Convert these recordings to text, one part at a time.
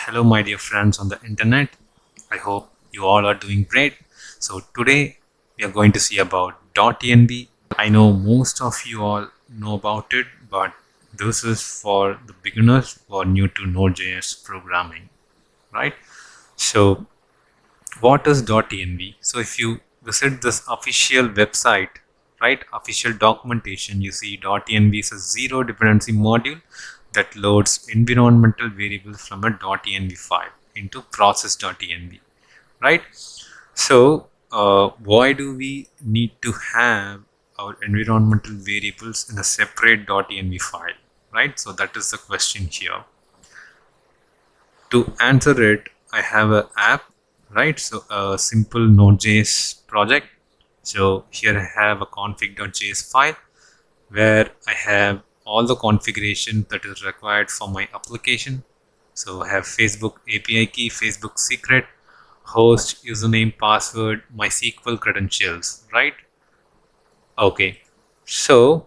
Hello, my dear friends on the internet. I hope you all are doing great. So, today we are going to see about .env. I know most of you all know about it, but this is for the beginners who are new to Node.js programming, right? So, what is .env? So, if you visit this official website, right, official documentation, you see .env is a zero dependency module that loads environmental variables from a .env file into process.env, right? So why do we need to have our environmental variables in a separate .env file, right? So that is the question here. To answer it, I have an app, right? So a simple Node.js project. So here I have a config.js file where I have all the configuration that is required for my application. So I have Facebook API key, Facebook secret, host, username, password, my SQL credentials, right? Okay. So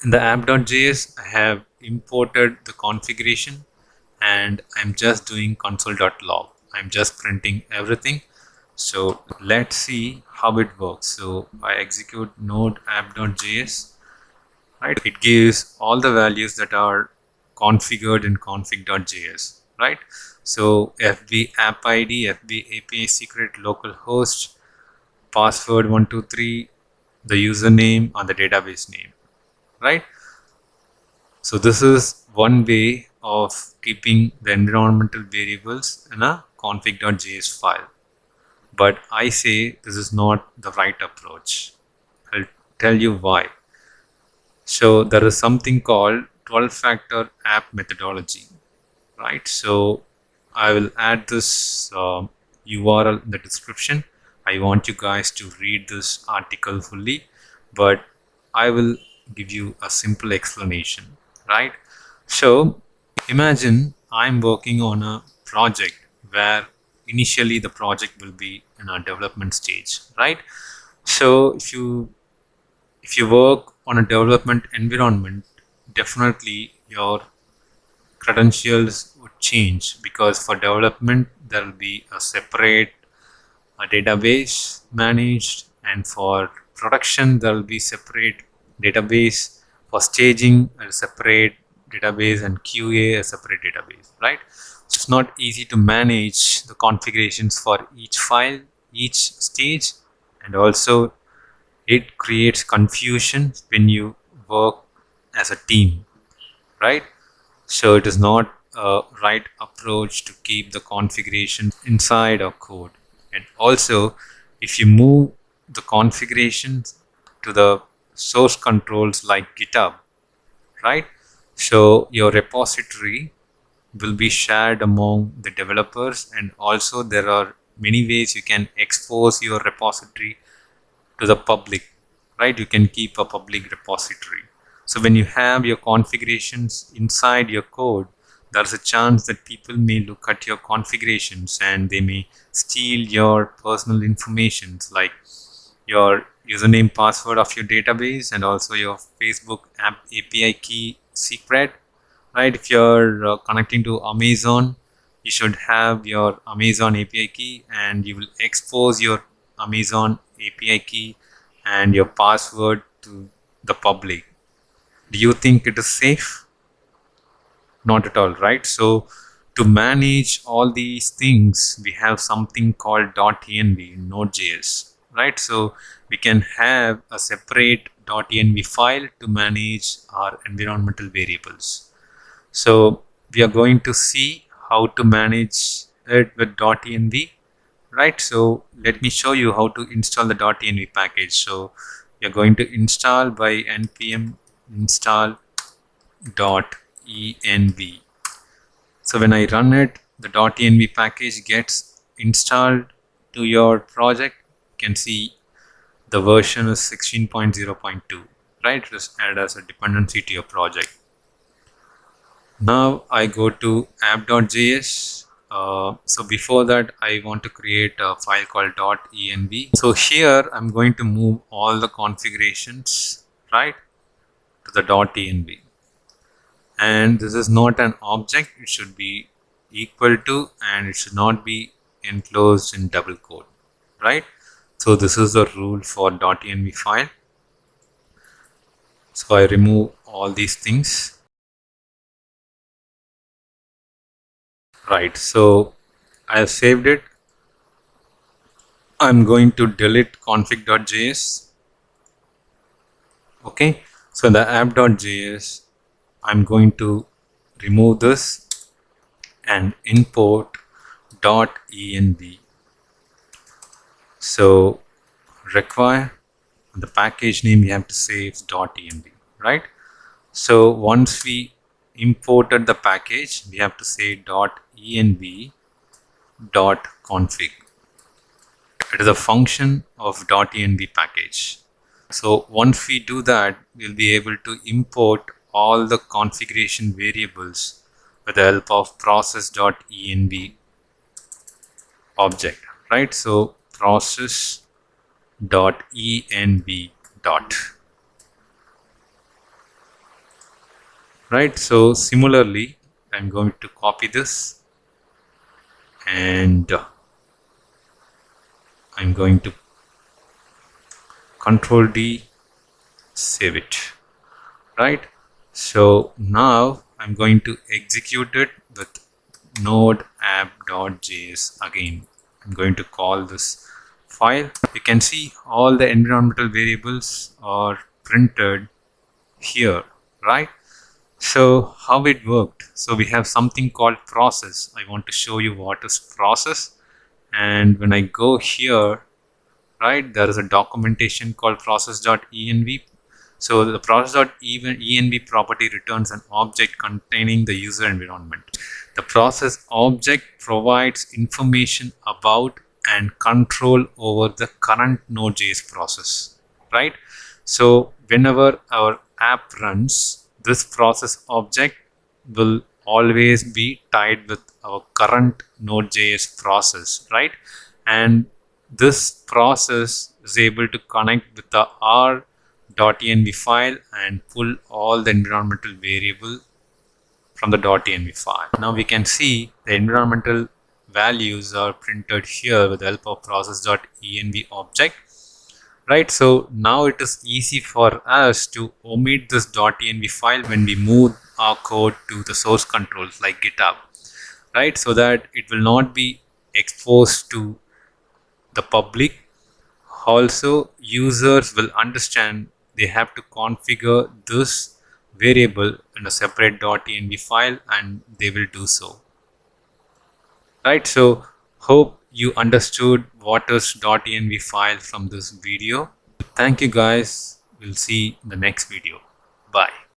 in the app.js, I have imported the configuration and I'm just doing console.log. I'm just printing everything. So let's see how it works. So I execute node app.js, right? It gives all the values that are configured in config.js, right? So FB app ID, FB API secret, localhost, password 123, the username and the database name, right? So this is one way of keeping the environmental variables in a config.js file. But I say this is not the right approach. I'll tell you why. So there is something called 12-factor app methodology, right? So I will add this URL in the description. I want you guys to read this article fully, but I will give you a simple explanation, right? So imagine I'm working on a project where initially the project will be in a development stage, right? So if you work on a development environment, definitely your credentials would change, because for development there will be a separate database managed, and for production there will be separate database, for staging a separate database, and QA a separate database, right? So it's not easy to manage the configurations for each file, each stage, and also it creates confusion when you work as a team, right? So it is not a right approach to keep the configuration inside our code. And also, if you move the configurations to the source controls like GitHub, right? So your repository will be shared among the developers, and also there are many ways you can expose your repository to the public, right? You can keep a public repository. So when you have your configurations inside your code, there's a chance that people may look at your configurations and they may steal your personal informations like your username, password of your database, and also your Facebook app API key secret, right? If you're connecting to Amazon, you should have your Amazon API key, and you will expose your Amazon API key and your password to the public. Do you think it is safe? Not at all, right? So to manage all these things, we have something called .env in Node.js, right? So we can have a separate .env file to manage our environmental variables. So we are going to see how to manage it with .env, right? So let me show you how to install the .env package. So you're going to install by npm install .env. So when I run it, the .env package gets installed to your project. You can see the version is 16.0.2, right? Just add as a dependency to your project. Now I go to app.js. So before that, I want to create a file called .env. So here I'm going to move all the configurations, right, to the .env. And this is not an object, it should be equal to, and it should not be enclosed in double quote, right? So this is the rule for .env file. So I remove all these things. Right, so I have saved it. I'm going to delete config.js. Okay, so the app.js, I'm going to remove this and import .env. So require the package name we have to say is .env, right? So once we imported the package, we have to say .env .config. It is a function of .env package. So once we do that, we'll be able to import all the configuration variables with the help of process.env object, right? So process.env dot, right? So similarly, I'm going to copy this and I'm going to Control D, save it, right? So now I'm going to execute it with node app.js again. I'm going to call this file. You can see all the environmental variables are printed here, right? So how it worked? So we have something called process. I want to show you what is process. And when I go here, right, there is a documentation called process.env. So the process.env property returns an object containing the user environment. The process object provides information about and control over the current Node.js process, right? So whenever our app runs, this process object will always be tied with our current Node.js process, right? And this process is able to connect with the r.env file and pull all the environmental variable from the .env file. Now we can see the environmental values are printed here with the help of process.env object, right? So now it is easy for us to omit this .env file when we move our code to the source controls like GitHub, right? So that it will not be exposed to the public. Also, users will understand they have to configure this variable in a separate .env file, and they will do so, right? So hope you understood what is .env file from this video. Thank you guys. We'll see in the next video. Bye.